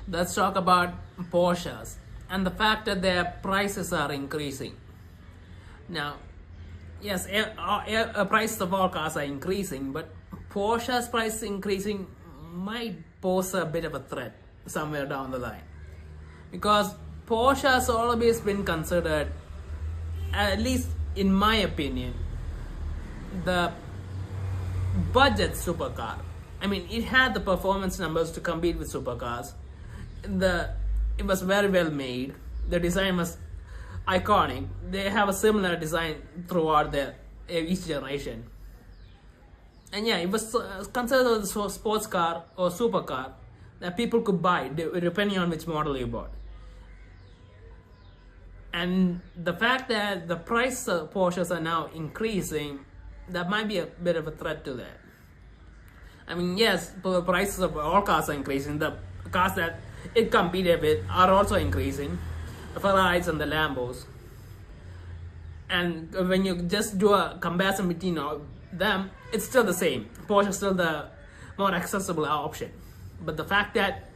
Let's talk about Porsches and the fact that their prices are increasing. Now, yes, prices of all cars are increasing, but Porsche's price increasing might pose a bit of a threat somewhere down the line. Because Porsche has always been considered, at least in my opinion, the budget supercar. I mean, it had the performance numbers to compete with supercars. It was very well made. The design was iconic. They have a similar design throughout each generation. And yeah, it was considered a sports car or supercar that people could buy depending on which model you bought. And the fact that the price of Porsches are now increasing, that might be a bit of a threat to that. I mean, yes, the prices of all cars are increasing. The cars that it competed with are also increasing. The Ferraris and the Lambos. And when you just do a comparison between them, it's still the same. Porsche is still the more accessible option. But the fact that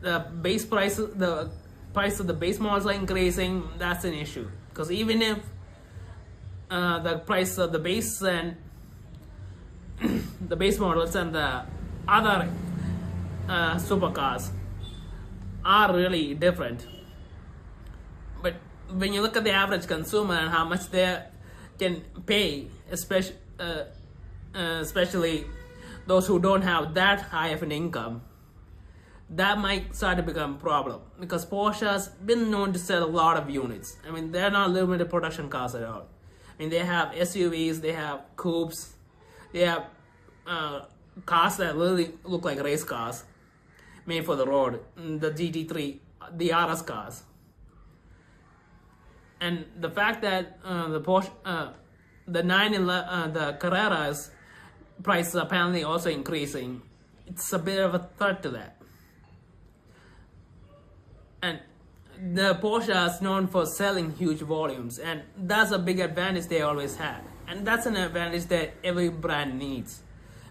the price of the base models are increasing, that's an issue. Because even if the price of the base and the base models and the other supercars are really different, but when you look at the average consumer and how much they can pay, especially those who don't have that high of an income, that might start to become a problem. Because Porsche has been known to sell a lot of units. I mean, they're not limited production cars at all. I mean, they have SUVs, they have coupes, they have cars that really look like race cars made for the road, the GT3, the RS cars. And the fact that the Porsche, the Carrera's price is apparently also increasing, it's a bit of a threat to that. And the Porsche is known for selling huge volumes, and that's a big advantage they always had. And that's an advantage that every brand needs.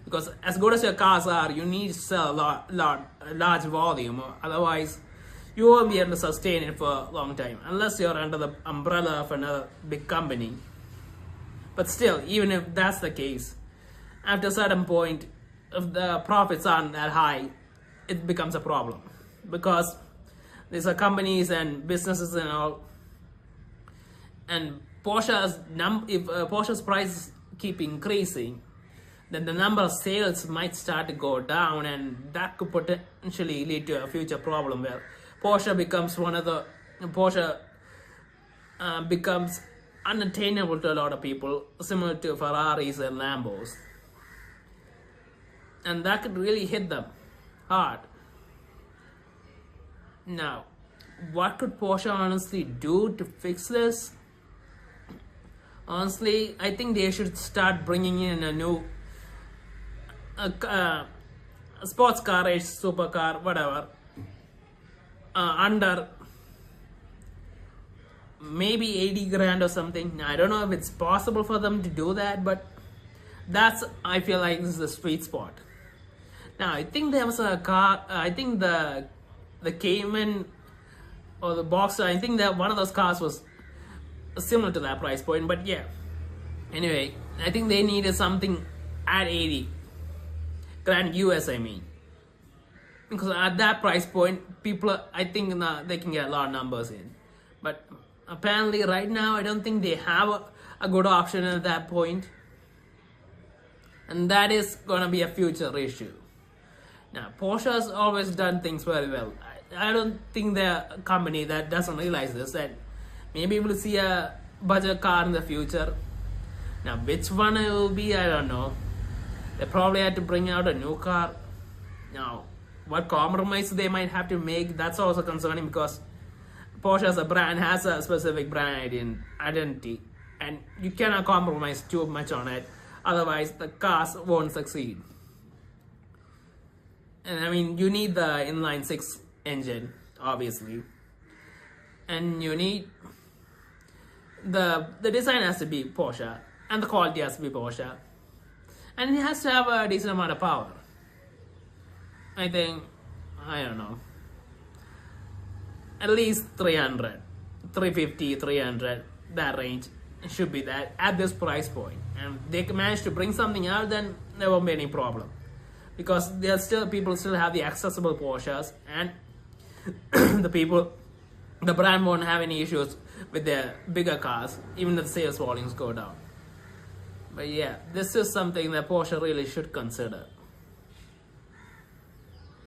Because as good as your cars are, you need to sell a large volume, otherwise you won't be able to sustain it for a long time, unless you're under the umbrella of another big company. But still, even if that's the case, after a certain point, if the profits aren't that high, it becomes a problem. Because these are companies and businesses and all, and if Porsche's prices keep increasing, then the number of sales might start to go down, and that could potentially lead to a future problem where Porsche becomes unattainable to a lot of people, similar to Ferraris and Lambos, and that could really hit them hard. Now, what could Porsche honestly do to fix this? Honestly, I think they should start bringing in a new sports car, supercar, whatever, under maybe 80 grand or something. I don't know if it's possible for them to do that, but I feel like this is the sweet spot. Now, I think there was a car, I think the Cayman or the Boxer, I think that one of those cars was similar to that price point, but yeah. Anyway, I think they needed something at 80 grand US, I mean. Because at that price point, people, I think they can get a lot of numbers in. But apparently right now, I don't think they have a good option at that point. And that is going to be a future issue. Now, Porsche has always done things very well. I don't think they're a company that doesn't realize this, that maybe we'll see a budget car in the future. Now, which one it will be, I don't know. They probably had to bring out a new car. Now, what compromise they might have to make, that's also concerning, because Porsche as a brand has a specific brand identity, and you cannot compromise too much on it, otherwise the cars won't succeed. And I mean, you need the inline 6 engine, obviously, and you need the design has to be Porsche, and the quality has to be Porsche, and it has to have a decent amount of power. I don't know. at least 300, 350, 300. That range should be that at this price point. And they manage to bring something out, then there won't be any problem, because there's still people still have the accessible Porsches, and the brand won't have any issues with their bigger cars, even if the sales volumes go down. But yeah, this is something that Porsche really should consider.